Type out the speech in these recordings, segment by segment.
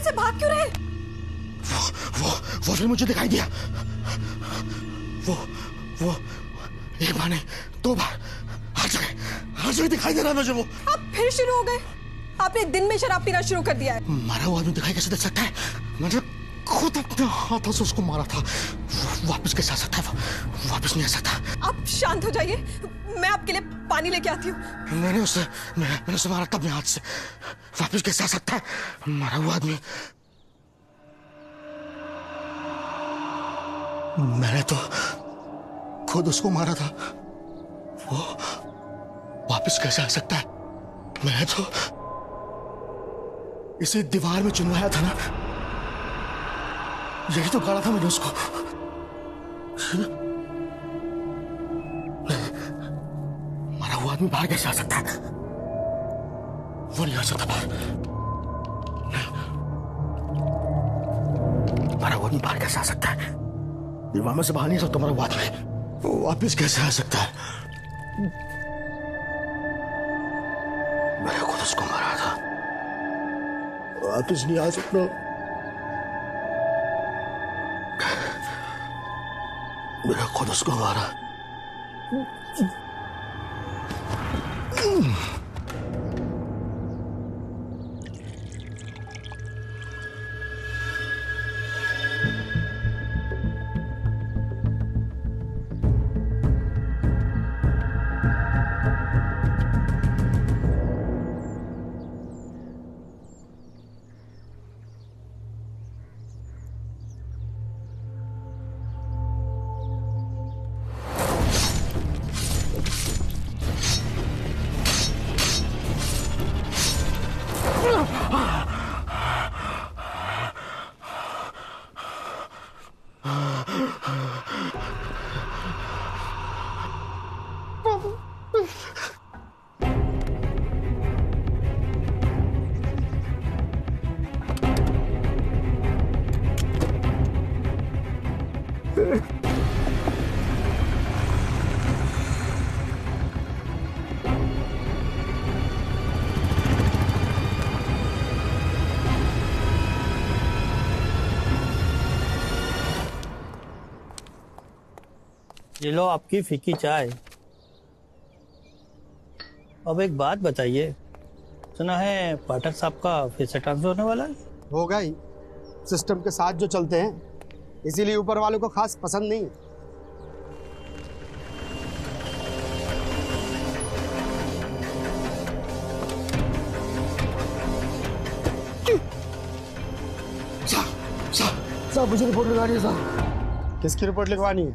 मुझसे भाग क्यों रहे? वो फिर मुझे दिखाई दिया। वो एक बार नहीं 2 बार हर जगह दिखाई दे रहा है मुझे वो। आप फिर शुरू हो गए? आपने दिन में शराब पीना शुरू कर दिया है। मारा हुआ आदमी दिखाई कैसे दे सकता है? मैंने खुद अपने हाथों से उसको मारा था। वो वापस कैसे आ सकता है? वो वापस नहीं आ सकता। आप शांत हो जाइए, मैं आपके लिए पानी लेके आती हूँ। मैंने उसे मारा था अपने हाथ से। वापस कैसे आ सकता है मारा हुआ आदमी? मैंने तो खुद उसको मारा था। वो वापस कैसे आ सकता है? मैंने तो इसी दीवार में चुनवाया था ना, यही तो गाड़ा था मैंने उसको। मारा हुआ आदमी बाहर कैसे आ सकता है? वो नहीं आ सकता बाहर। मारा हुआ आदमी बाहर कैसे आ सकता है? दीवार में से बाहर नहीं आ सकता मारा हुआ आदमी। वो वापिस कैसे आ सकता है? मैंने खुद उसको मारा था, वापिस नहीं आ सकता। मैंने खुद उसको मारा। ये लो आपकी फीकी चाय। अब एक बात बताइए, सुना है पाठक साहब का फिर से ट्रांसफर होने वाला है? होगा ही, सिस्टम के साथ जो चलते हैं, इसीलिए ऊपर वालों को खास पसंद नहीं। साहब मुझे रिपोर्ट लगानी है साहब। किसकी रिपोर्ट लिखवानी है?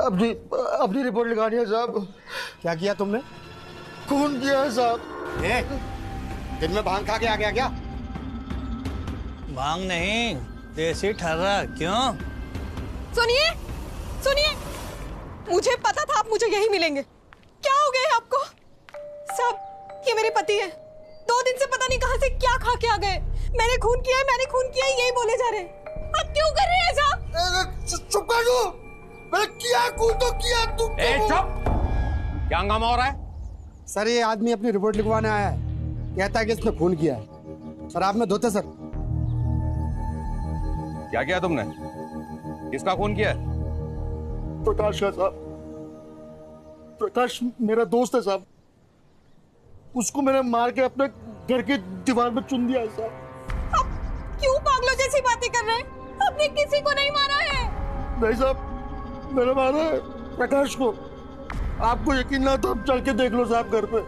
अपनी रिपोर्ट लगानी है साहब। क्या किया तुमने? खून किया है साहब। दिन में भांग खा के आ गया क्या? भांग नहीं, देसी ठर्रा। क्यों? सुनिए सुनिए, मुझे पता था आप मुझे यही मिलेंगे। क्या हो गया है आपको? साहब ये मेरे पति है, 2 दिन से पता नहीं कहां से क्या खा के आ गए। मैंने खून किया है, यही बोले जा रहे हैं। आप क्यों कर रहे हैं साहब? चुप कर दो। मैंने किया खून तो किया, तुम चुप। क्या हंगामा हो रहा है? सर ये आदमी अपनी रिपोर्ट लिखवाने आया है, कहता है कि इसने खून किया है। सर आप में धोते सर। क्या किया तुमने? किसका खून किया है? प्रकाश का साहब। प्रकाश मेरा दोस्त है साहब, उसको मैंने मार के अपने घर की दीवार में चुन दिया है साहब। आप क्यों पागलों जैसी बातें कर रहे हैं? आपने किसी को नहीं मारा है। नहीं साहब, मैंने मारा है प्रकाश को। आपको यकीन ना तो आप चल के देख लो साहब, घर पे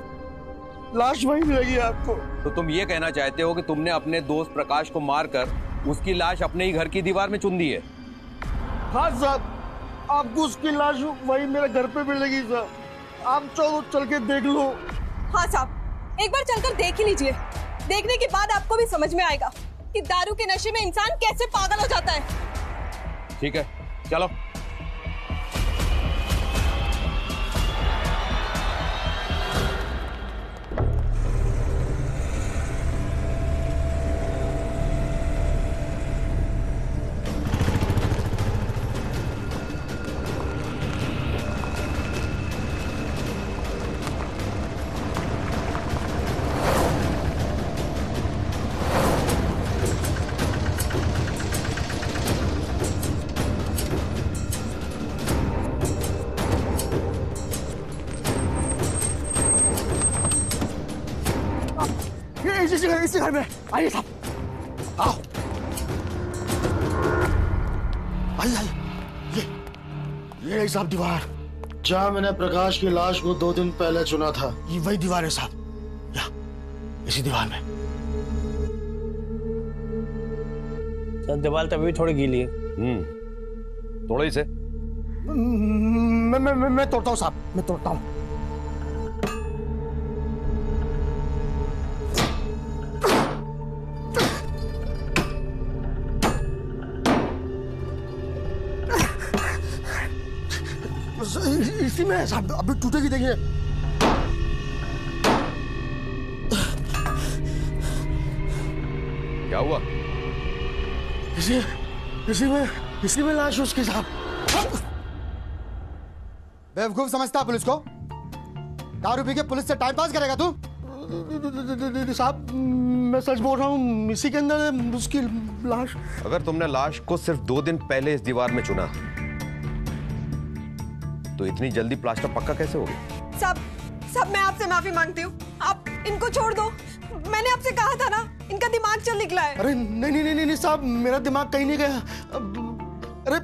लाश वहीं मिलेगी आपको। तो तुम ये कहना चाहते हो कि तुमने अपने दोस्त प्रकाश को मारकर उसकी लाश अपने ही घर की दीवार में चुन दी है? हाँ साहब, आपको उसकी लाश वहीं मेरे घर पे मिलेगी साहब। आप चलो चल के देख लो। हाँ साहब, एक बार चलकर देख ही लीजिए। देखने के बाद आपको भी समझ में आएगा कि दारू के नशे में इंसान कैसे पागल हो जाता है। ठीक है, चलो। इसी घर में आइए साहब, आओ आइए। ये रही साहब दीवार, जहाँ मैंने प्रकाश की लाश को 2 दिन पहले चुना था। ये वही दीवार है साहब, इसी दीवार में। सर दीवार तो अभी थोड़ी गीली है। तोड़ो इसे। मैं तोड़ता हूँ साहब, मैं तोड़ता हूँ। इसी में है साहब, अभी टूटेगी देखिए। क्या हुआ? इसी में लाश है उसकी साहब। बेवकूफ समझता पुलिस को? दारू पी के पुलिस से टाइम पास करेगा तू? साहब मैं सच बोल रहा हूँ, इसी के अंदर है उसकी लाश। अगर तुमने लाश को सिर्फ 2 दिन पहले इस दीवार में चुना तो इतनी जल्दी प्लास्टर पक्का कैसे हो गया? सब मैं आपसे माफी मांगती हूँ, आप इनको छोड़ दो। मैंने आपसे कहा था ना, इनका दिमाग चल निकला है। अरे नहीं साहब, मेरा दिमाग कहीं नहीं गया। अरे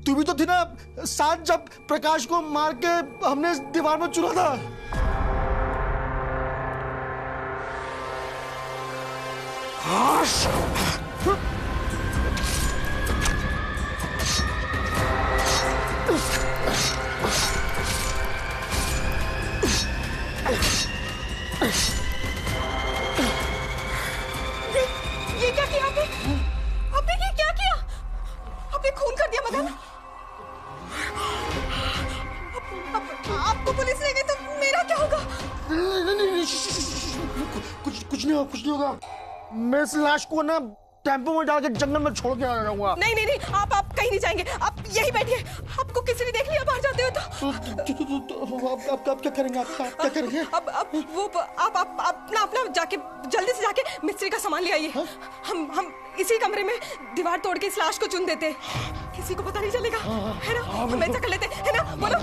तू भी तो थी ना साथ जब प्रकाश को मार के हमने इस दीवार में चुना था। ये क्या किया आपने? आपने ये क्या किया? आपने खून कर दिया मदन। आपको पुलिस ले गई तो मेरा क्या होगा? नहीं, कुछ नहीं होगा। मैं इस लाश को ना टेंपो में डाल के जंगल में छोड़ के आ जाऊंगा। नहीं, आप कहीं नहीं जाएंगे, आप यही बैठिए। आपको किसी ने देख लिया बाहर जाते हो तो? आप क्या करेंगे? आप क्या करेंगे? अब वो आप अपना जाके जल्दी से जाके मिस्त्री का सामान ले आइए। हम इसी कमरे में दीवार तोड़ के इस लाश को चुन देते, किसी को पता नहीं चलेगा, है ना? हम ऐसा कर लेते, है ना? बोलो।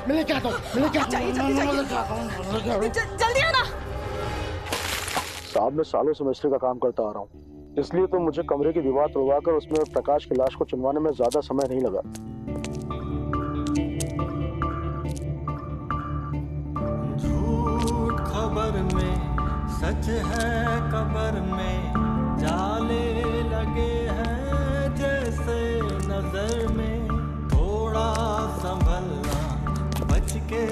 मैं लेके आता हूँ। चाहिए जल्दी आना। साहब मैं सालों से मिस्त्री का काम करता आ रहा हूँ, इसलिए तो मुझे कमरे की दीवार तोड़वाकर उसमें प्रकाश की लाश को चुनवाने में ज्यादा समय नहीं लगा। झूठ खबर में सच है कबर में, जाले लगे हैं जैसे नजर में, थोड़ा संभलना बच के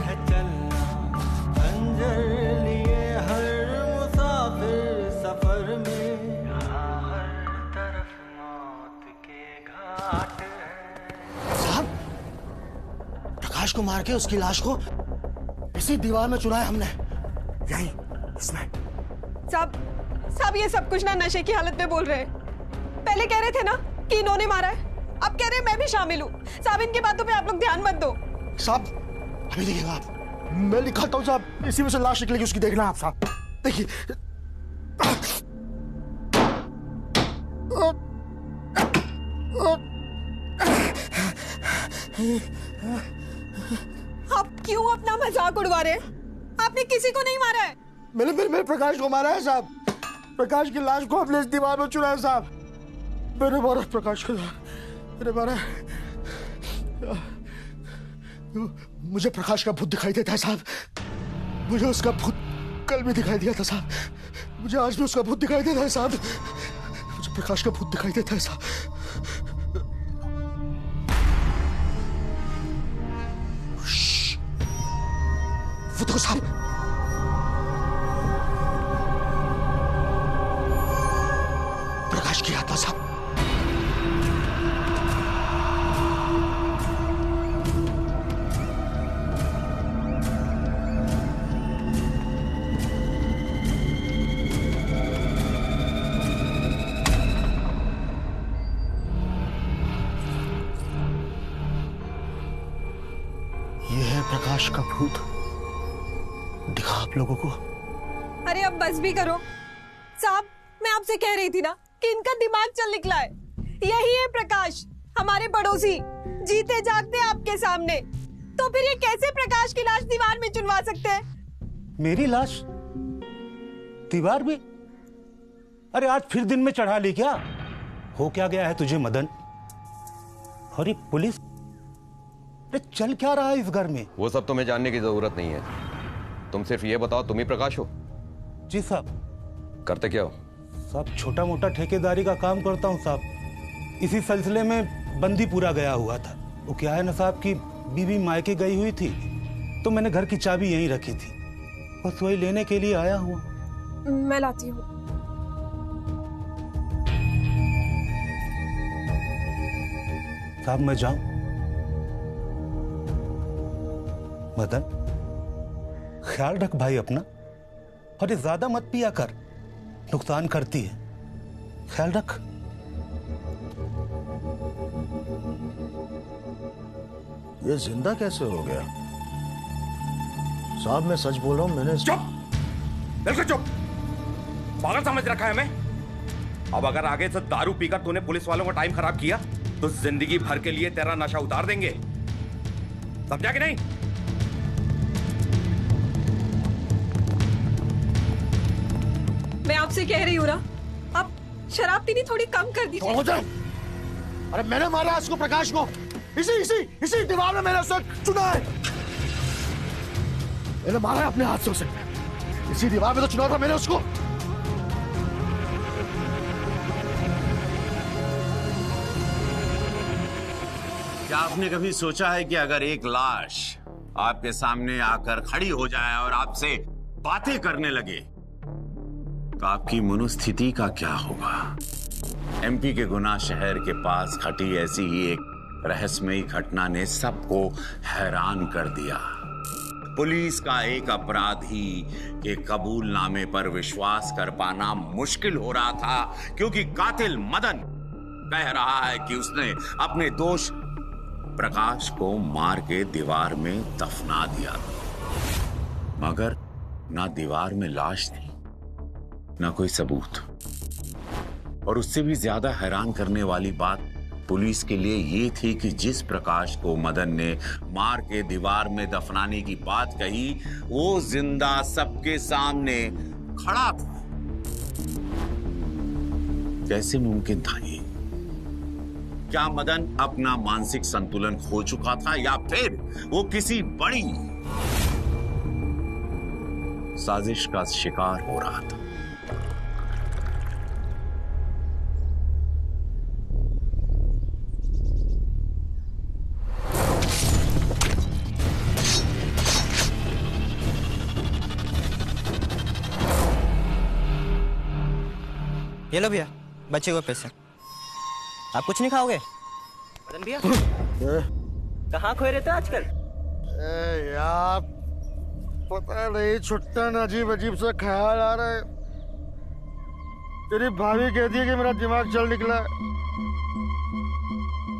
है चलना, खंजर लिए हर मुसाफिर सफर में, हर तरफ मौत के घाट है। साहब प्रकाश को मार के उसकी लाश को इसी दीवार में चुना है हमने, यही इसमें। साहब ये सब कुछ ना नशे की हालत में बोल रहे हैं। पहले कह रहे थे ना कि इन्होंने मारा है, अब कह रहे हैं मैं भी शामिल हूँ। साहब इनकी बातों पे आप लोग ध्यान मत दो। साहब अभी देखिएगा आप, मैं लिखाता हूँ साहब, इसी में से लाश निकलेगी उसकी, देखना आप साहब। देखिए आप क्यों अपना मजाक उड़वा रहे हैं? आपने किसी को नहीं मारा है। मैंने प्रकाश को मारा है साहब। प्रकाश की लाश को हमने इस दीवार में चुना है साहब। मैंने मारा प्रकाश को, मैंने मारा। मुझे प्रकाश का भूत दिखाई देता है साहब, मुझे उसका भूत कल भी दिखाई दिया था साहब, मुझे आज भी उसका भूत दिखाई देता है साहब, मुझे प्रकाश का भूत दिखाई देता है साहब। वो देखो साहब, प्रकाश की आत्मा साहब। यह है प्रकाश का भूत, दिखा आप लोगों को। अरे अब बस भी करो साहब, मैं आपसे कह रही थी ना कि इनका दिमाग चल निकला है। यही है प्रकाश, हमारे पड़ोसी, जीते जागते आपके सामने। तो फिर ये कैसे प्रकाश की लाश दीवार में चुनवा सकते हैं? मेरी लाश दीवार भी? अरे आज फिर दिन में चढ़ा ली क्या? हो क्या गया है तुझे मदन? और ये पुलिस? अरे चल क्या रहा है इस घर में? वो सब तुम्हें जानने की जरूरत नहीं है। तुम सिर्फ ये बताओ, तुम ही प्रकाश हो? जी साहब। करते क्या हो? साहब छोटा मोटा ठेकेदारी का काम करता हूँ साहब। इसी सिलसिले में बंदी पूरा गया हुआ था। वो क्या है ना साहब कि बीवी मायके गई हुई थी, तो मैंने घर की चाबी यहीं रखी थी, बस वही लेने के लिए आया हुआ। मैं लाती हूँ। साहब मैं जाऊं? मदन ख्याल रख भाई अपना, और ये ज्यादा मत पिया कर, नुकसान करती है। ख्याल रख। ये जिंदा कैसे हो गया? साहब मैं सच बोल रहा हूं, मैंने चुप, बिल्कुल चुप। पागल समझ रखा है हमें? अब अगर आगे से दारू पीकर तूने पुलिस वालों का टाइम खराब किया तो जिंदगी भर के लिए तेरा नशा उतार देंगे, समझा कि नहीं? मैं आपसे कह रही हूँ ना, आप शराब पीनी थोड़ी कम कर दीजिए। हो जाए। अरे मैंने मारा इसको, प्रकाश को, इसी दीवार में मैंने उसे चुना है। मैंने मारा है अपने हाथ से उसे, इसी दीवार में तो चुना था मैंने उसको। क्या आपने कभी सोचा है कि अगर एक लाश आपके सामने आकर खड़ी हो जाए और आपसे बातें करने लगे तो आपकी मनोस्थिति का क्या होगा? एमपी के गुना शहर के पास घटी ऐसी ही एक रहस्यमयी घटना ने सबको हैरान कर दिया। पुलिस का एक अपराधी के कबूलनामे पर विश्वास कर पाना मुश्किल हो रहा था, क्योंकि कातिल मदन कह रहा है कि उसने अपने दोष प्रकाश को मार के दीवार में दफना दिया, मगर ना दीवार में लाश थी, ना कोई सबूत। और उससे भी ज्यादा हैरान करने वाली बात पुलिस के लिए ये थी कि जिस प्रकाश को मदन ने मार के दीवार में दफनाने की बात कही, वो जिंदा सबके सामने खड़ा था। कैसे मुमकिन था ये? क्या मदन अपना मानसिक संतुलन खो चुका था, या फिर वो किसी बड़ी साजिश का शिकार हो रहा था? ये लो भैया बचे हुए पैसे। आप कुछ नहीं खाओगे? मदन भैया कहाँ खोए रहते हो आजकल? यार पता नहीं, छुट्टा न अजीब अजीब सा ख्याल आ रहा है। तेरी भाभी कहती है कि मेरा दिमाग चल निकला।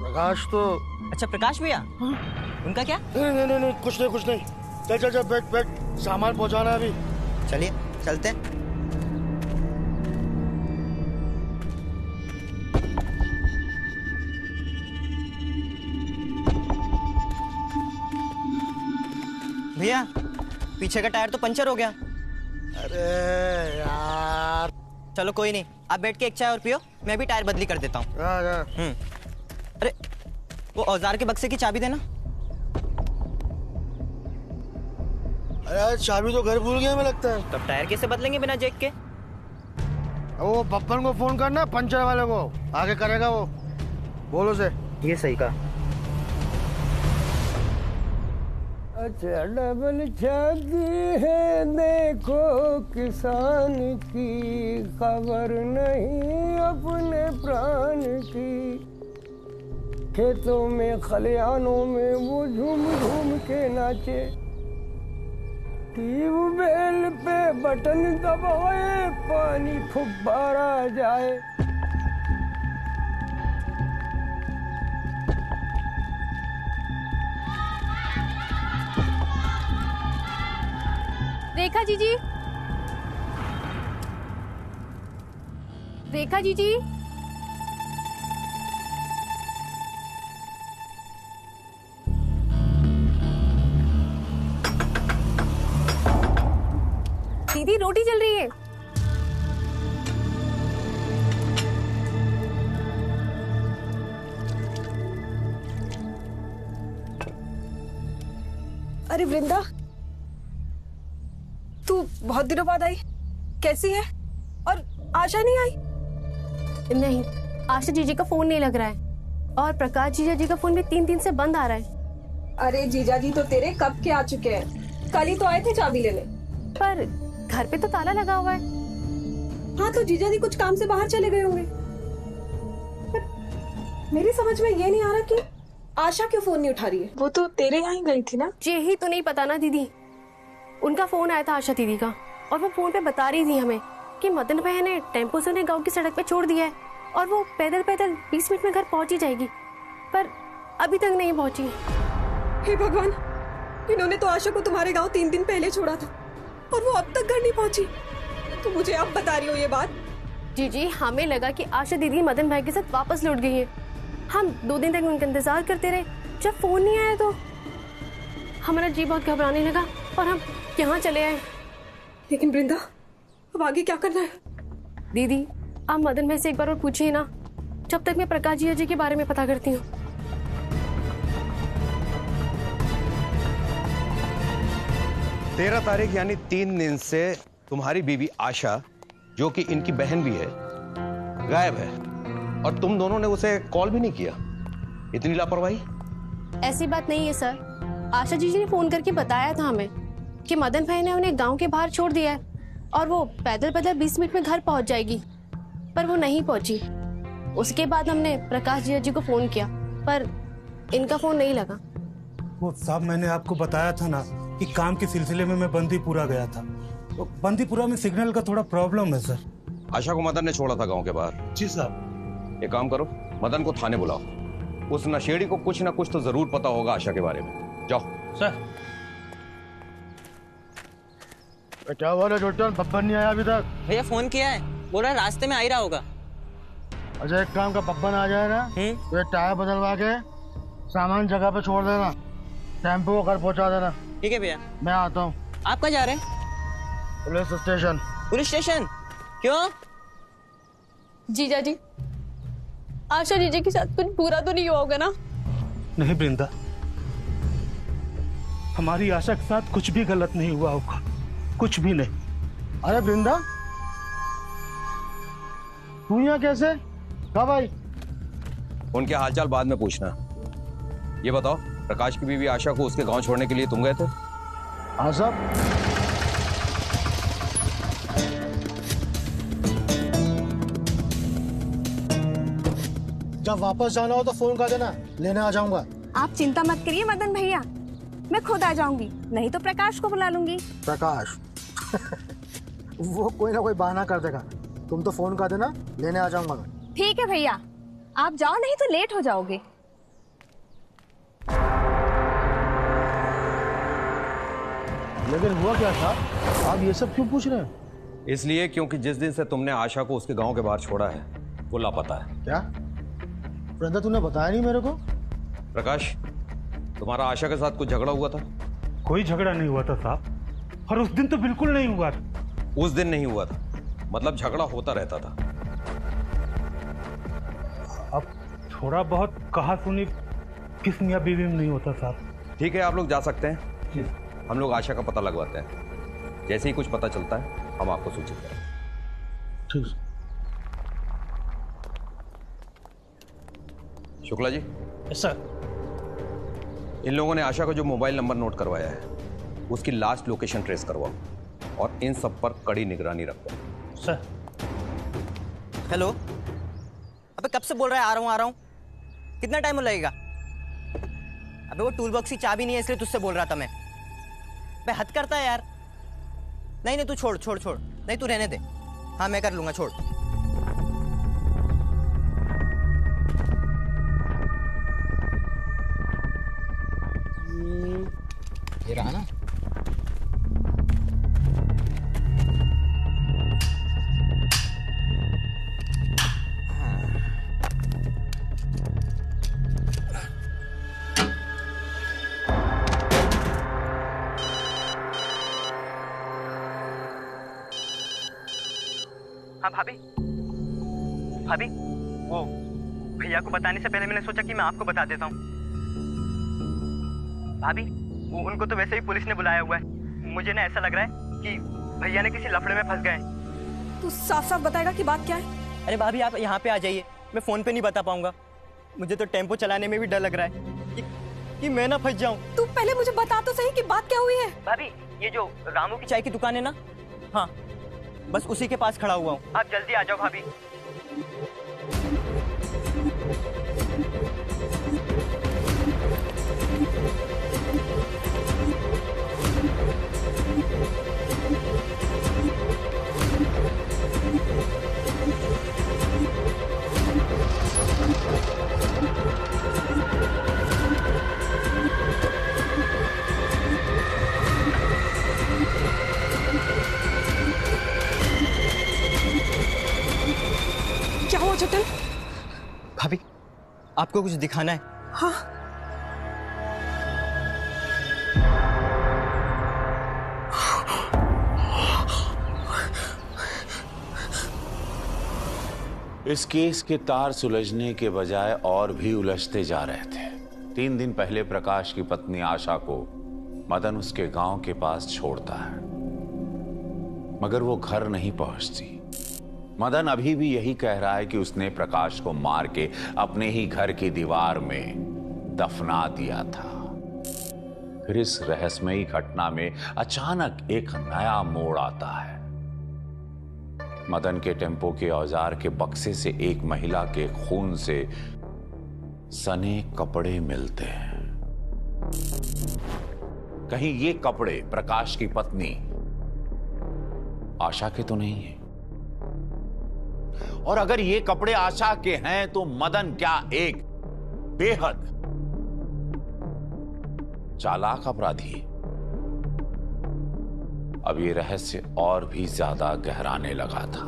प्रकाश तो अच्छा प्रकाश भैया, उनका क्या? नहीं कुछ नहीं। चल बैठ, सामान पहुंचाना है अभी। चलिए चलते। भैया पीछे का टायर तो पंचर हो गया। अरे यार चलो कोई नहीं, आप बैठ के एक चाय और पियो, मैं भी टायर बदली कर देता हूँ। अरे वो औजार के बक्से की चाबी देना। अरे चाबी तो घर भूल गया मैं लगता है। तब टायर कैसे बदलेंगे बिना जेक के? वो बप्पन को फोन करना, पंचर वाले को, आगे करेगा वो, बोलो से। ये सही कहा। अच्छा डबल छाती है देखो किसान की, खबर नहीं अपने प्राण की। खेतों में खलियानों में वो झूम झूम के नाचे, ट्यूबवेल पे बटन दबाए पानी फुब्बारा जाए। रेखा जीजी, रेखा जीजी, दीदी रोटी जल रही है। अरे वृंदा, तू बहुत दिनों बाद आई, कैसी है? और आशा नहीं आई? नहीं, आशा जीजी का फोन नहीं लग रहा है और प्रकाश जीजा जी का फोन भी 3 दिन से बंद आ रहा है। अरे जीजा जी तो तेरे कब के आ चुके हैं, कल ही तो आए थे चाबी लेने। पर घर पे तो ताला लगा हुआ है। हाँ तो जीजा जी कुछ काम से बाहर चले गए होंगे। पर मेरी समझ में ये नहीं आ रहा कि आशा क्यों फोन नहीं उठा रही है। वो तो तेरे यहाँ ही गई थी ना? यही तो नहीं पता ना दीदी। उनका फोन आया था आशा दीदी का और वो फोन पे बता रही थी हमें कि मदन भाई ने टेम्पो से उन्हें गाँव की सड़क पे छोड़ दिया है और वो पैदल पैदल 20 मिनट में घर पहुंच ही जाएगी, पर अभी तक नहीं पहुंची। हे भगवान, इन्होंने तो आशा को तुम्हारे गांव 3 दिन पहले छोड़ा था और वो अब तक घर नहीं पहुंची। तो मुझे अब बता रही हो ये बात? जी, हमें लगा कि आशा दीदी मदन भाई के साथ वापस लौट गई है। हम 2 दिन तक उनका इंतजार करते रहे, जब फोन नहीं आया तो हमारा जी बहुत घबराने लगा और हम यहाँ चले आए। लेकिन वृंदा, अब आगे क्या करना है? दीदी आप मदन भाई से एक बार और पूछिए ना, जब तक मैं प्रकाश जी के बारे में पता करती हूँ। 13 तारीख यानी 3 दिन से तुम्हारी बीवी आशा, जो कि इनकी बहन भी है, गायब है और तुम दोनों ने उसे कॉल भी नहीं किया। इतनी लापरवाही? ऐसी बात नहीं है सर, आशा जी ने फोन करके बताया था हमें कि मदन भाई ने उन्हें गांव के बाहर छोड़ दिया है और वो पैदल पैदल 20 मिनट में घर पहुंच जाएगी, पर वो नहीं पहुंची। उसके बाद हमने प्रकाश जी को फोन किया पर इनका फोन नहीं लगा। वो साहब मैंने आपको बताया था ना कि काम के सिलसिले में मैं बंदीपुरा गया था। तो बंदीपुरा में सिग्नल का थोड़ा प्रॉब्लम है सर। आशा को मदन ने छोड़ा था गांव के बाहर? जी साहब। एक काम करो, मदन को थाने बुलाओ। उस नशेड़ी को कुछ ना कुछ तो जरूर पता होगा आशा के बारे में। जाओ। सर। क्या हुआ ना जोटन, बब्बन नहीं आया अभी तक? भैया फोन किया है, बोल रहा है रास्ते में आ ही रहा होगा। अच्छा एक काम का, बब्बन आ जाए ना तो एक टायर बदलवा के सामान जगह पे छोड़ देना, टेम्पो को घर पहुंचा देना। ठीक है भैया। मैं आता हूँ। आप कहाँ जा रहे हैं? Police station. Police station? क्यों? जीजा जी, आशा जीजा के साथ कुछ बुरा तो नहीं हुआ होगा ना? नहीं वृंदा, हमारी आशा के साथ कुछ भी गलत नहीं हुआ होगा, कुछ भी नहीं। अरे वृंदा, तू यहाँ कैसे? कब आई? उनके हालचाल बाद में पूछना। ये बताओ, प्रकाश की बीवी आशा को उसके गांव छोड़ने के लिए तुम गए थे? हाँ साहब। जब वापस जाना हो तो फोन कर देना, लेने आ जाऊंगा। आप चिंता मत करिए मदन भैया, मैं खुद आ जाऊंगी, नहीं तो प्रकाश को बुला लूंगी। प्रकाश वो कोई ना कोई बहाना कर देगा, तुम तो फोन कर देना, लेने आ जाऊंगा मैं। ठीक है भैया, आप जाओ नहीं तो लेट हो जाओगे। लेकिन हुआ क्या था, आप ये सब क्यों पूछ रहे हैं? इसलिए क्योंकि जिस दिन से तुमने आशा को उसके गांव के बाहर छोड़ा है वो लापता है। क्या वृंदा, तूने बताया नहीं मेरे को? प्रकाश, तुम्हारा आशा के साथ कुछ झगड़ा हुआ था? कोई झगड़ा नहीं हुआ था साहब, और उस दिन तो बिल्कुल नहीं हुआ था। उस दिन नहीं हुआ था मतलब झगड़ा होता रहता था? अब थोड़ा बहुत कहा सुनी किस मियां बीवी में नहीं होता साहब। ठीक है, आप लोग जा सकते हैं, हम लोग आशा का पता लगवाते हैं। जैसे ही कुछ पता चलता है हम आपको सूचित करें। ठीक। शुक्ला जी। सर। इन लोगों ने आशा का जो मोबाइल नंबर नोट करवाया है उसकी लास्ट लोकेशन ट्रेस करवाओ और इन सब पर कड़ी निगरानी रखो। सर। हेलो, अबे कब से बोल रहा है आ रहा हूँ, कितना टाइम लगेगा? अबे वो टूल बॉक्स की चाबी नहीं है इसलिए तुझसे बोल रहा था मैं। बे हद करता है यार। नहीं तू छोड़, नहीं तू रहने दे। हाँ मैं कर लूंगा, छोड़। ये रहा ना? हाँ भाभी, वो भैया को बताने से पहले मैंने सोचा कि मैं आपको बता देता हूँ। भाभी, उनको तो वैसे ही पुलिस ने बुलाया हुआ है। मुझे ना ऐसा लग रहा है कि भैया ने किसी लफड़े में फंस गए। तू साफ साफ बताएगा कि बात क्या है? अरे भाभी आप यहाँ पे आ जाइए, मैं फोन पे नहीं बता पाऊंगा। मुझे तो टेम्पो चलाने में भी डर लग रहा है कि मैं ना फंस जाऊं। तू पहले मुझे बता तो सही कि बात क्या हुई है। भाभी ये जो रामू की चाय की दुकान है ना, हाँ बस उसी के पास खड़ा हुआ हूँ। आप जल्दी आ जाओ भाभी। क्या हुआ छुट्टन? भाभी आपको कुछ दिखाना है। हाँ। इस केस के तार सुलझने के बजाय और भी उलझते जा रहे थे। 3 दिन पहले प्रकाश की पत्नी आशा को मदन उसके गांव के पास छोड़ता है, मगर वो घर नहीं पहुंचती। मदन अभी भी यही कह रहा है कि उसने प्रकाश को मार के अपने ही घर की दीवार में दफना दिया था। फिर इस रहस्यमयी घटना में अचानक एक नया मोड़ आता है। मदन के टेम्पो के औजार के बक्से से एक महिला के खून से सने कपड़े मिलते हैं। कहीं ये कपड़े प्रकाश की पत्नी आशा के तो नहीं है? और अगर ये कपड़े आशा के हैं तो मदन क्या एक बेहद चालाक अपराधी है? अब ये रहस्य और भी ज्यादा गहराने लगा था।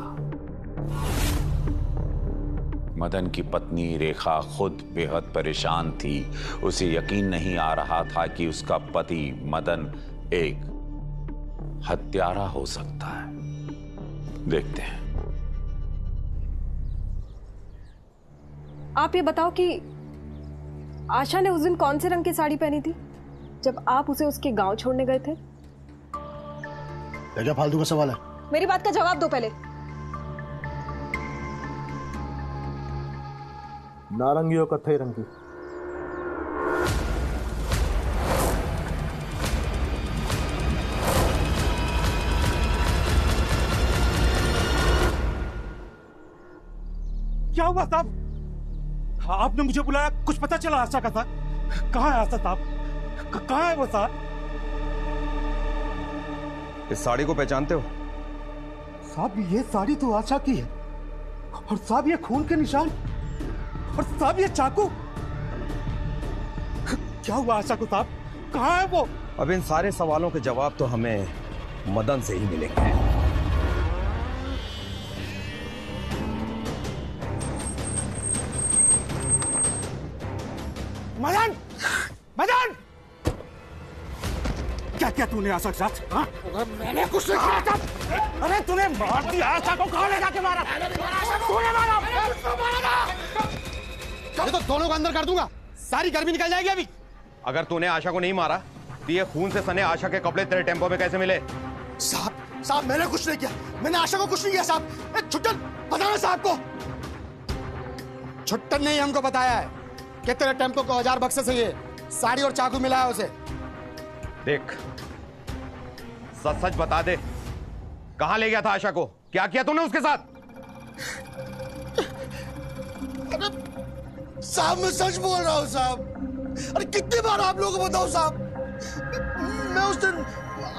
मदन की पत्नी रेखा खुद बेहद परेशान थी। उसे यकीन नहीं आ रहा था कि उसका पति मदन एक हत्यारा हो सकता है। देखते हैं। आप ये बताओ कि आशा ने उस दिन कौन से रंग की साड़ी पहनी थी जब आप उसे उसके गांव छोड़ने गए थे? क्या फालतू का सवाल है? मेरी बात का जवाब दो पहले। नारंगी और कत्थई रंग की। क्या हुआ साहब? आपने मुझे बुलाया, कुछ पता चला आशा का साहब? कहाँ है आशा साहब? कहाँ है वो साहब? इस साड़ी को पहचानते हो? साहब ये साड़ी तो आशा की है, और साहब ये खून के निशान, और साहब ये चाकू। क्या हुआ आशा को साहब? कहाँ है वो? अब इन सारे सवालों के जवाब तो हमें मदन से ही मिलेंगे। मदन! मदन! क्या क्या तूने आशा के साथ? हाँ? मैंने कुछ नहीं किया था। अरे तूने मार दिया आशा को, कहाँ ले जाके मारा? तूने मारा? ये तो दोनों को अंदर कर दूंगा, सारी गर्मी निकल जाएगी अभी। अगर तूने आशा को नहीं मारा तो ये खून से सने आशा के कपड़े तेरे टेम्पो में कैसे मिले? साहब मैंने कुछ नहीं किया, मैंने आशा को कुछ नहीं किया साहब। छुट्टन बताना साहब को। छुट्टन ने हमको बताया है कि तेरे टेम्पो को औजार बक्से से ये साड़ी और चाकू मिला है उसे। देख, सच सच बता दे, कहां ले गया था आशा को? क्या किया तूने उसके साथ? साहब मैं सच बोल रहा हूँ साहब। अरे कितनी बार आप लोगों को बताऊं साहब? मैं उस दिन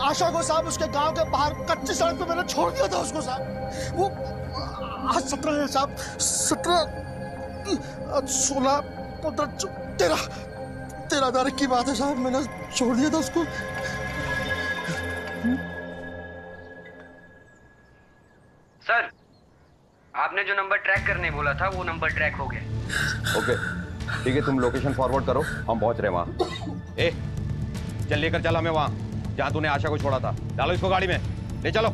आशा को साहब उसके गांव के बाहर कच्ची सड़क पे मैंने छोड़ दिया था उसको साहब। वो आज 17 है साहब, 17 16 15 13 तारीख की बात है साहब, मैंने छोड़ दिया था उसको। सर, आपने जो नंबर ट्रैक करने बोला था वो नंबर ट्रैक हो गया। ओके ठीक है, तुम लोकेशन फॉरवर्ड करो, हम पहुंच रहे हैं वहां। ए चल लेकर चल हमें वहां जहां तूने आशा को छोड़ा था। डालो इसको गाड़ी में, ले चलो।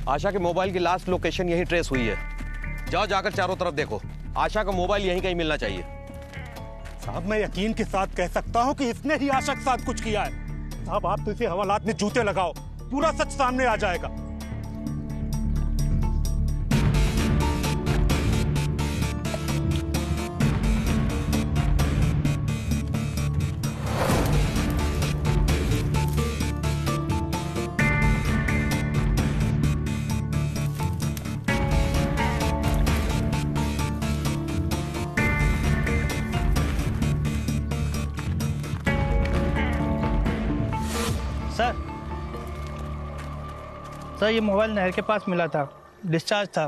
आशा के मोबाइल की लास्ट लोकेशन यही ट्रेस हुई है। जाओ जाकर चारों तरफ देखो, आशा का मोबाइल यहीं कहीं मिलना चाहिए। साहब मैं यकीन के साथ कह सकता हूँ कि इसने ही आशा के साथ कुछ किया है। साहब आप तो इसे हवालात में जूते लगाओ, पूरा सच सामने आ जाएगा। सर ये मोबाइल नहर के पास मिला था, डिस्चार्ज था,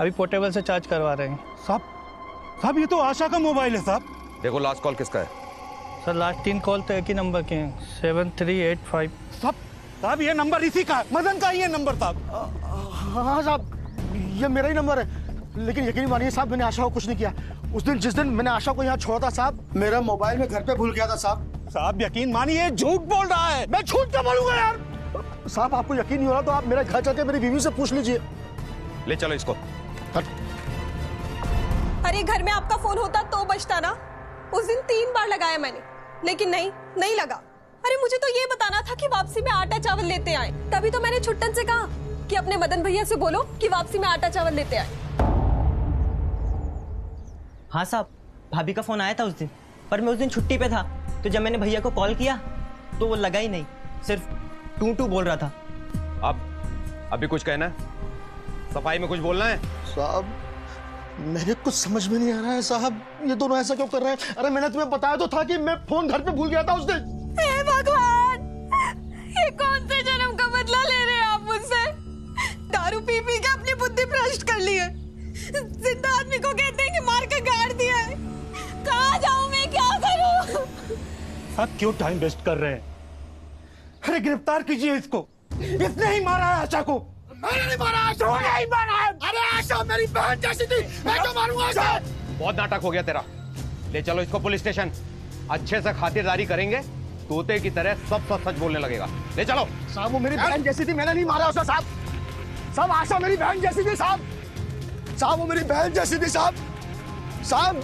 अभी पोर्टेबल से चार्ज करवा रहे हैं। साहब ये तो आशा का मोबाइल है साहब। देखो लास्ट कॉल किसका है? सर लास्ट 3 कॉल तो एक ही नंबर के हैं, 7385। साहब ये नंबर इसी का है, मदन का ही है नंबर साहब। हाँ साहब, ये मेरा ही नंबर है। लेकिन यकीन मानिए साहब, मैंने आशा को कुछ नहीं किया। उस दिन जिस दिन मैंने आशा को यहाँ छोड़ा था साहब, मेरा मोबाइल में घर पे भूल गया था साहब। साहब यकीन मानिए झूठ बोल रहा है। मैं झूठ क्या बोलूंगा यार? साहब आपको यकीन नहीं हो रहा तो आप मेरे घर जाके मेरी बीवी से पूछ लीजिए। ले चलो इसको। अरे घर में आपका फोन होता तो बचता ना। उस दिन 3 बार लगाया मैंने, लेकिन नहीं लगा। अरे मुझे तो ये बताना था कि वापसी में आटा चावल लेते आए। तभी तो मैंने छुट्टन से कहा कि अपने मदन भैया से बोलो कि वापसी में आटा चावल लेते आए। हाँ साहब, भाभी का फोन आया था उस दिन, पर मैं उस दिन छुट्टी पे था, तो जब मैंने भैया को कॉल किया तो वो लगा ही नहीं, सिर्फ टू बोल रहा था। अभी कुछ कहना है? सफाई में कुछ बोलना है? साहब मेरे कुछ समझ में नहीं आ रहा है साहब, ये दोनों ऐसा क्यों कर रहे हैं? अरे मैंने तुम्हें बताया तो था कि मैं फोन घर पे भूल गया था उस दिन। हे भगवान, ये कौन से जन्म का बदला ले रहे हैं आप मुझसे? दारू पी पी के अपनी बुद्धि भ्रष्ट कर ली है। जिंदा आदमी को कहते हैं कि मार के गाड़ दिया है। कहाँ जाऊं मैं, क्या करूं? आप क्यों टाइम वेस्ट कर रहे हैं? अरे गिरफ्तार कीजिए इसको, इसने ही मारा है आशा को। मैंने नहीं मारा आशा, नहीं मारा है। अरे आशा मेरी बहन जैसी थी, मैं क्यों मारूंगा आशा? बहुत नाटक हो गया तेरा। ले चलो इसको पुलिस स्टेशन, अच्छे से खातिरदारी करेंगे, तोते की तरह सब सच बोलने लगेगा। ले चलो। साहब वो मेरी बहन जैसी थी, मैंने नहीं मारा उसे साहब। साहब आशा मेरी बहन जैसी थी साहब। साहब वो मेरी बहन जैसी थी साहब। साहब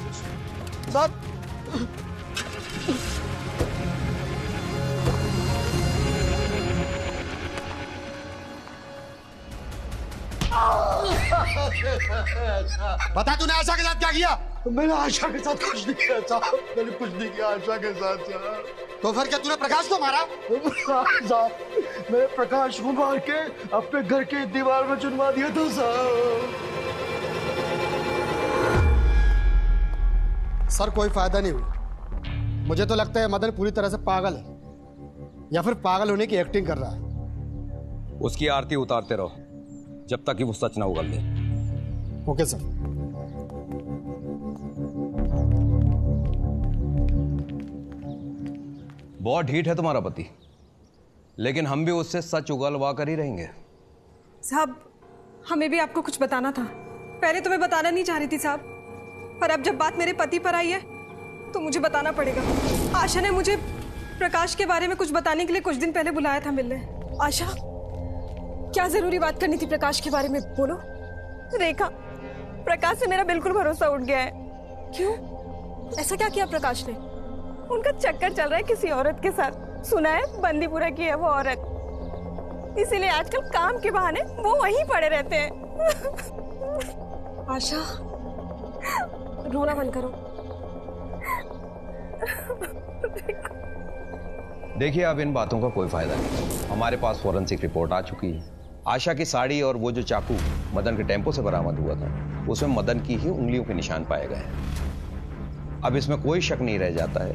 बता तूने आशा के साथ क्या किया? मैंने आशा के साथ कुछ नहीं किया साहब, मैंने कुछ नहीं किया आशा के साथ साहब। तो फिर क्या तूने प्रकाश को मारा? साहब मैंने प्रकाश को मार के अपने घर के दीवार में चुनवा दिया था साहब। सर कोई फायदा नहीं हुई। मुझे तो लगता है मदन पूरी तरह से पागल है, या फिर पागल होने की एक्टिंग कर रहा है। उसकी आरती उतारते रहो जब तक कि वो सच ना उगल दे। Okay sir. बहुत ढीठ है तुम्हारा पति, लेकिन हम भी उससे सच उगलवा कर ही रहेंगे। साहब हमें भी आपको कुछ बताना था। पहले तो मैं बताना नहीं चाह रही थी साहब, पर अब जब बात मेरे पति पर आई है तो मुझे बताना पड़ेगा। आशा ने मुझे प्रकाश के बारे में कुछ बताने के लिए कुछ दिन पहले बुलाया था मिलने। आशा, क्या जरूरी बात करनी थी प्रकाश के बारे में, बोलो। रेखा, प्रकाश से मेरा बिल्कुल भरोसा उठ गया है। क्यों? ऐसा क्या किया प्रकाश ने? उनका चक्कर चल रहा है किसी औरत के साथ, सुना है बंदीपुरा की है वो औरत, इसीलिए आजकल काम के बहाने वो वहीं पड़े रहते हैं। आशा रोना बंद करो। देखिए अब इन बातों का कोई फायदा नहीं, हमारे पास फॉरेंसिक रिपोर्ट आ चुकी है। आशा की साड़ी और वो जो चाकू मदन के टेम्पो से बरामद हुआ था, उसमें मदन की ही उंगलियों के निशान पाए गए हैं। अब इसमें कोई शक नहीं रह जाता है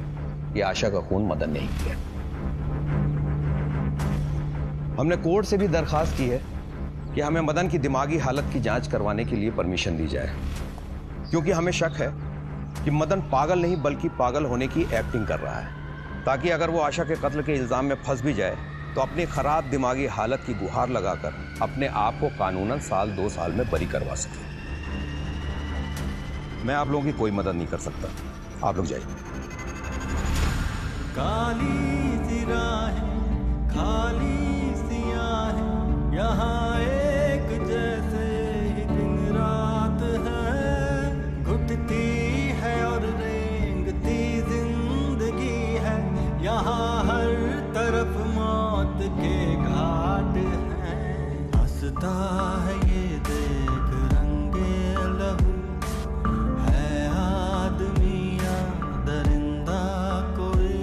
कि आशा का खून मदन ने ही किया। हमने कोर्ट से भी दरखास्त की है कि हमें मदन की दिमागी हालत की जांच करवाने के लिए परमिशन दी जाए, क्योंकि हमें शक है कि मदन पागल नहीं बल्कि पागल होने की एक्टिंग कर रहा है, ताकि अगर वो आशा के कत्ल के इल्जाम में फंस भी जाए तो अपनी खराब दिमागी हालत की गुहार लगाकर अपने आप को कानूनन 1-2 साल में बरी करवा सके। मैं आप लोगों की कोई मदद नहीं कर सकता, आप लोग जाइए। काली सी राहें, खाली सी आहें, यहाँ एक बहता है ये देख रंगे लहू, है आदमी या दरिंदा कोई,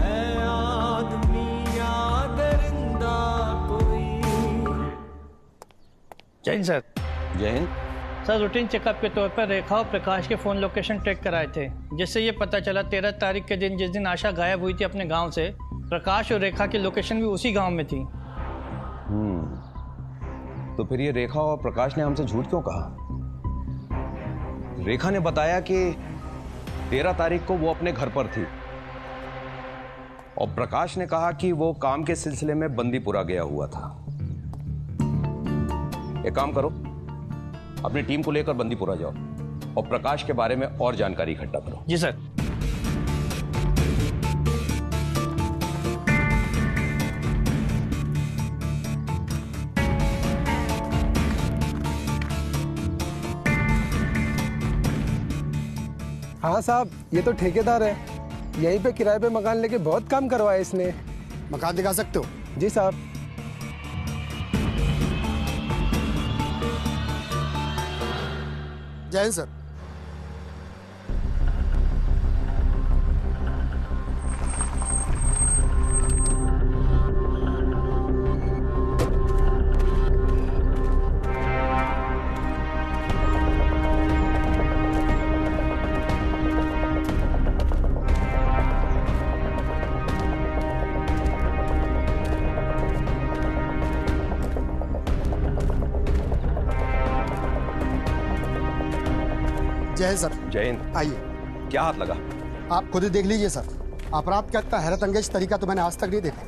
है आदमी या दरिंदा कोई। जय हिंद सर। जय हिंद सर, रूटीन चेकअप के तौर पर रेखा और प्रकाश के फ़ोन लोकेशन ट्रैक कराए थे, जिससे ये पता चला 13 तारीख के दिन जिस दिन आशा गायब हुई थी अपने गांव से, प्रकाश और रेखा की लोकेशन भी उसी गांव में थी। तो फिर ये रेखा और प्रकाश ने हमसे झूठ क्यों कहा? रेखा ने बताया कि 13 तारीख को वो अपने घर पर थी और प्रकाश ने कहा कि वो काम के सिलसिले में बंदीपुरा गया हुआ था। एक काम करो, अपनी टीम को लेकर बंदीपुरा जाओ और प्रकाश के बारे में और जानकारी इकट्ठा करो। जी सर। हाँ साहब, ये तो ठेकेदार है, यहीं पे किराए पे मकान लेके बहुत काम करवाया इसने। मकान दिखा सकते हो? जी साहब। जय हिंद सर। जय हिंद सर। जय हिंद। आइए। क्या हाथ लगा? आप खुद ही देख लीजिए सर, अपराध का इतना हैरत अंगेज तरीका तो मैंने आज तक नहीं देखा।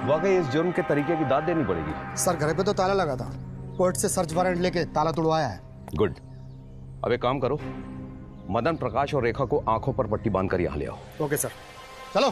वाकई इस जुर्म के तरीके की दाद देनी पड़ेगी। सर घर पे तो ताला लगा था, कोर्ट से सर्च वारंट लेके ताला तुड़वाया है। गुड। अब एक काम करो, मदन, प्रकाश और रेखा को आंखों पर पट्टी बांधकर यहां ले आओ। ओके सर, चलो।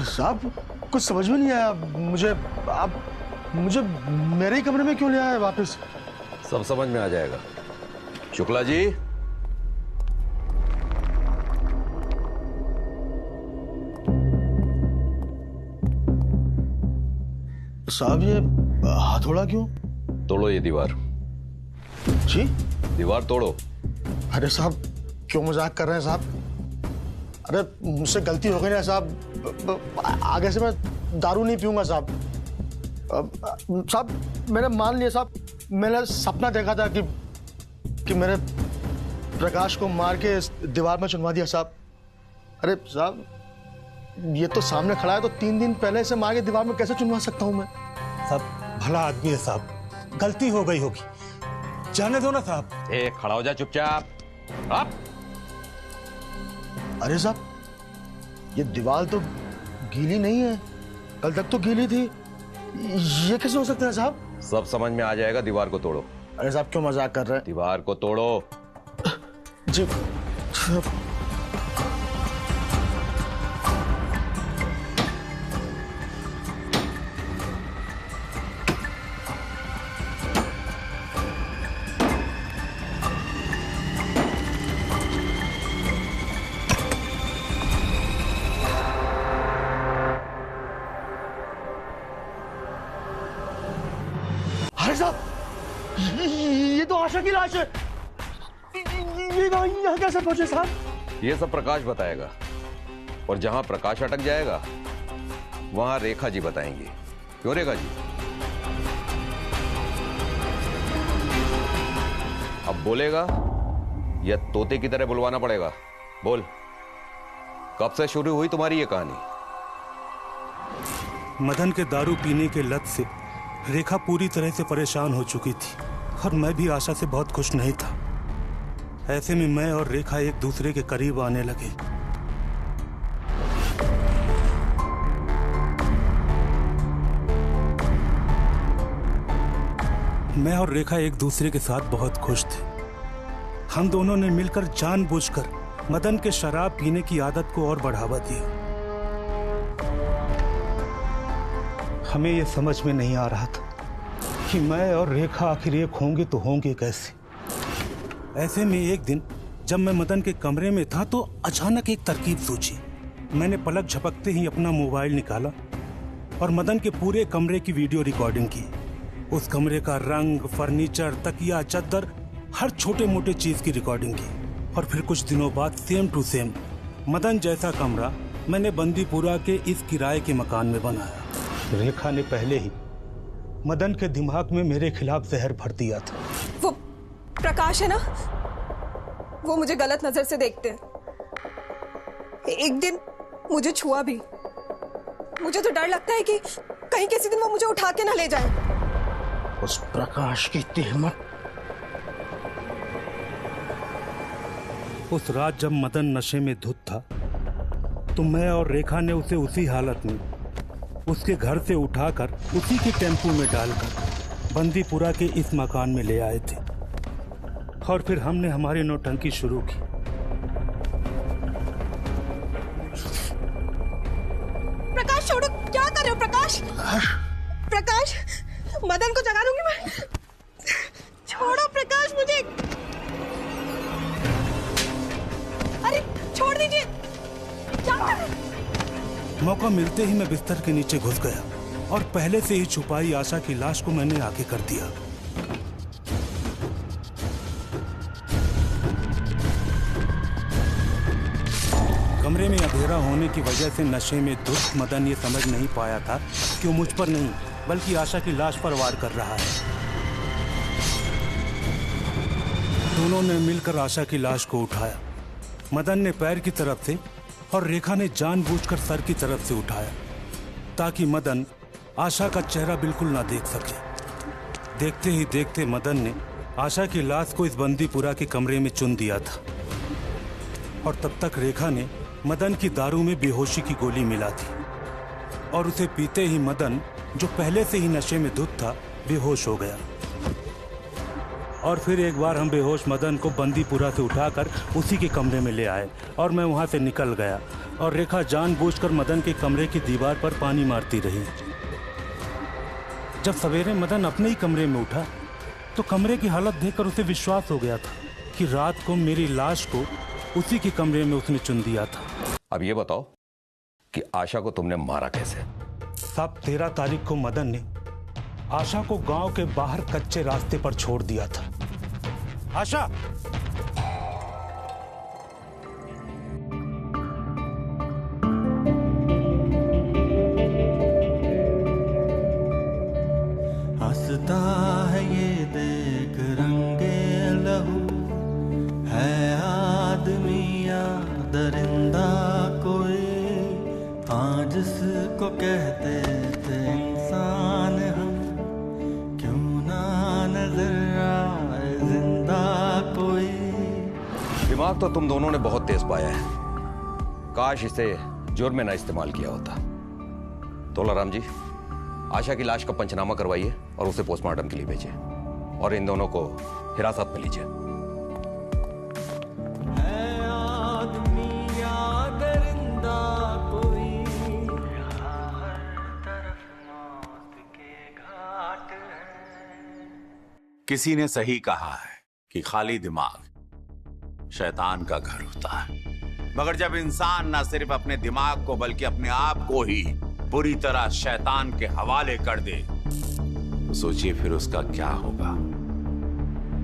साहब कुछ समझ में नहीं आया मुझे, आप मुझे मेरे ही कमरे में क्यों ले आए वापस? सब समझ में आ जाएगा। शुक्ला जी, साहब ये हथौड़ा क्यों? तोड़ो ये दीवार। जी? दीवार तोड़ो। अरे साहब क्यों मजाक कर रहे हैं साहब? अरे मुझसे गलती हो गई ना साहब, आगे से मैं दारू नहीं पीऊंगा साहब। साहब मैंने मान लिया साहब, मैंने सपना देखा था कि मैंने प्रकाश को मार के दीवार में चुनवा दिया साहब। अरे साहब ये तो सामने खड़ा है, तो 3 दिन पहले से मार के दीवार में कैसे चुनवा सकता हूं मैं? साहब भला आदमी है साहब, गलती हो गई होगी, जाने दो ना साहब। ए, खड़ा हो जा चुपचाप। आप अरे साहब ये दीवार तो गीली नहीं है, कल तक तो गीली थी, ये कैसे हो सकता है साहब? सब समझ में आ जाएगा, दीवार को तोड़ो। अरे साहब क्यों मजाक कर रहे हैं? दीवार को तोड़ो। जी। आशा की लाश है। ये यहाँ कैसे पहुंचे साहब? ये सब प्रकाश बताएगा, और जहां प्रकाश अटक जाएगा वहां रेखा जी बताएंगी। क्यों रेखा जी? अब बोलेगा या तोते की तरह बुलवाना पड़ेगा? बोल, कब से शुरू हुई तुम्हारी ये कहानी? मदन के दारू पीने के लत से रेखा पूरी तरह से परेशान हो चुकी थी, और मैं भी आशा से बहुत खुश नहीं था। ऐसे में मैं और रेखा एक दूसरे के करीब आने लगे। मैं और रेखा एक दूसरे के साथ बहुत खुश थे। हम दोनों ने मिलकर जानबूझकर मदन के शराब पीने की आदत को और बढ़ावा दिया। हमें यह समझ में नहीं आ रहा था कि मैं और रेखा आखिर एक होंगे तो होंगे कैसे। ऐसे में एक दिन जब मैं मदन के कमरे में था तो अचानक एक तरकीब सूझी। मैंने पलक झपकते ही अपना मोबाइल निकाला और मदन के पूरे कमरे की वीडियो रिकॉर्डिंग की। उस कमरे का रंग, फर्नीचर, तकिया, चद्दर, हर छोटे मोटे चीज की रिकॉर्डिंग की। और फिर कुछ दिनों बाद सेम टू सेम मदन जैसा कमरा मैंने बंदीपुरा के इस किराए के मकान में बनाया। रेखा ने पहले ही मदन के दिमाग में मेरे खिलाफ जहर भर दिया था। वो प्रकाश है ना, वो मुझे गलत नजर से देखते हैं। एक दिन मुझे छुआ भी। मुझे तो डर लगता है कि कहीं किसी दिन वो मुझे उठा के ना ले जाए। उस प्रकाश की तहमत। उस रात जब मदन नशे में धुत था तो मैं और रेखा ने उसे उसी हालत में उसके घर से उठाकर उसी के टेम्पू में डालकर बंदीपुरा के इस मकान में ले आए थे। और फिर हमने हमारी नौटंकी शुरू की। प्रकाश छोड़ो, क्या कर रहे हो प्रकाश? प्रकाश, मदन को जगा दूंगी मैं। छोड़ो प्रकाश मुझे। अरे छोड़ दीजिए। क्या कर रहे हैं? मौका मिलते ही मैं बिस्तर के नीचे घुस गया और पहले से ही छुपाई आशा की लाश को मैंने आगे कर दिया। कमरे में अंधेरा होने की वजह से नशे में धुत मदन ये समझ नहीं पाया था कि वो मुझ पर नहीं बल्कि आशा की लाश पर वार कर रहा है। दोनों ने मिलकर आशा की लाश को उठाया। मदन ने पैर की तरफ से और रेखा ने जानबूझकर सर की तरफ से उठाया ताकि मदन आशा का चेहरा बिल्कुल ना देख सके। देखते ही देखते मदन ने आशा की लाश को इस बंदीपुरा के कमरे में चुन दिया था और तब तक रेखा ने मदन की दारू में बेहोशी की गोली मिला थी और उसे पीते ही मदन, जो पहले से ही नशे में धुत था, बेहोश हो गया। और फिर एक बार हम बेहोश मदन को बंदीपुरा से उठाकर उसी के कमरे में ले आए और मैं वहां से निकल गया और रेखा जानबूझकर मदन के कमरे की दीवार पर पानी मारती रही। जब सवेरे मदन अपने ही कमरे में उठा तो कमरे की हालत देखकर उसे विश्वास हो गया था कि रात को मेरी लाश को उसी के कमरे में उसने चुन दिया था। अब ये बताओ कि आशा को तुमने मारा कैसे? साहब 13 तारीख को मदन ने आशा को गांव के बाहर कच्चे रास्ते पर छोड़ दिया था। आशा! हंसता है ये देख रंगे लहू, है आदमी या दरिंदा कोई, हाँ जिसको कहते थे इंसान हम, क्यों ना नजर आए जिंदा कोई। दिमाग तो तुम दोनों ने बहुत तेज पाया है, काश इसे जुर्म में ना इस्तेमाल किया होता। तोलाराम जी, आशा की लाश का पंचनामा करवाइए और उसे पोस्टमार्टम के लिए भेजिए और इन दोनों को हिरासत में लीजिए। किसी ने सही कहा है कि खाली दिमाग शैतान का घर होता है, मगर जब इंसान न सिर्फ अपने दिमाग को बल्कि अपने आप को ही पूरी तरह शैतान के हवाले कर दे तो सोचिए फिर उसका क्या होगा।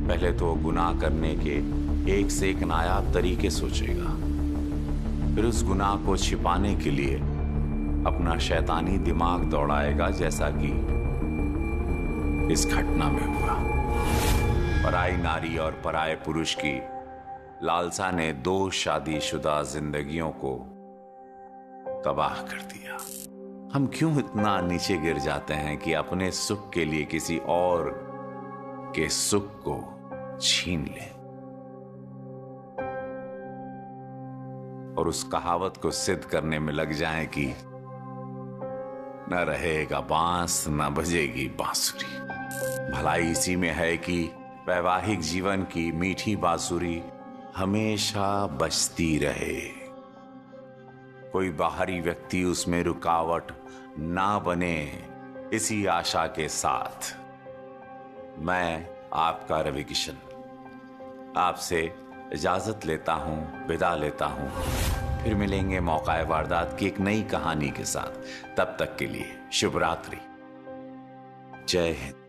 पहले तो गुनाह करने के एक से एक नायाब तरीके सोचेगा, फिर उस गुनाह को छिपाने के लिए अपना शैतानी दिमाग दौड़ाएगा, जैसा कि इस घटना में हुआ। पराई नारी और पराये पुरुष की लालसा ने 2 शादीशुदा जिंदगियों को तबाह कर दिया। हम क्यों इतना नीचे गिर जाते हैं कि अपने सुख के लिए किसी और के सुख को छीन लें और उस कहावत को सिद्ध करने में लग जाएं कि न रहेगा बांस न बजेगी बांसुरी। भलाई इसी में है कि वैवाहिक जीवन की मीठी बांसुरी हमेशा बजती रहे, कोई बाहरी व्यक्ति उसमें रुकावट ना बने। इसी आशा के साथ मैं आपका रवि किशन आपसे इजाजत लेता हूं, विदा लेता हूं। फिर मिलेंगे मौका वारदात की एक नई कहानी के साथ। तब तक के लिए शुभ रात्रि, जय हिंद।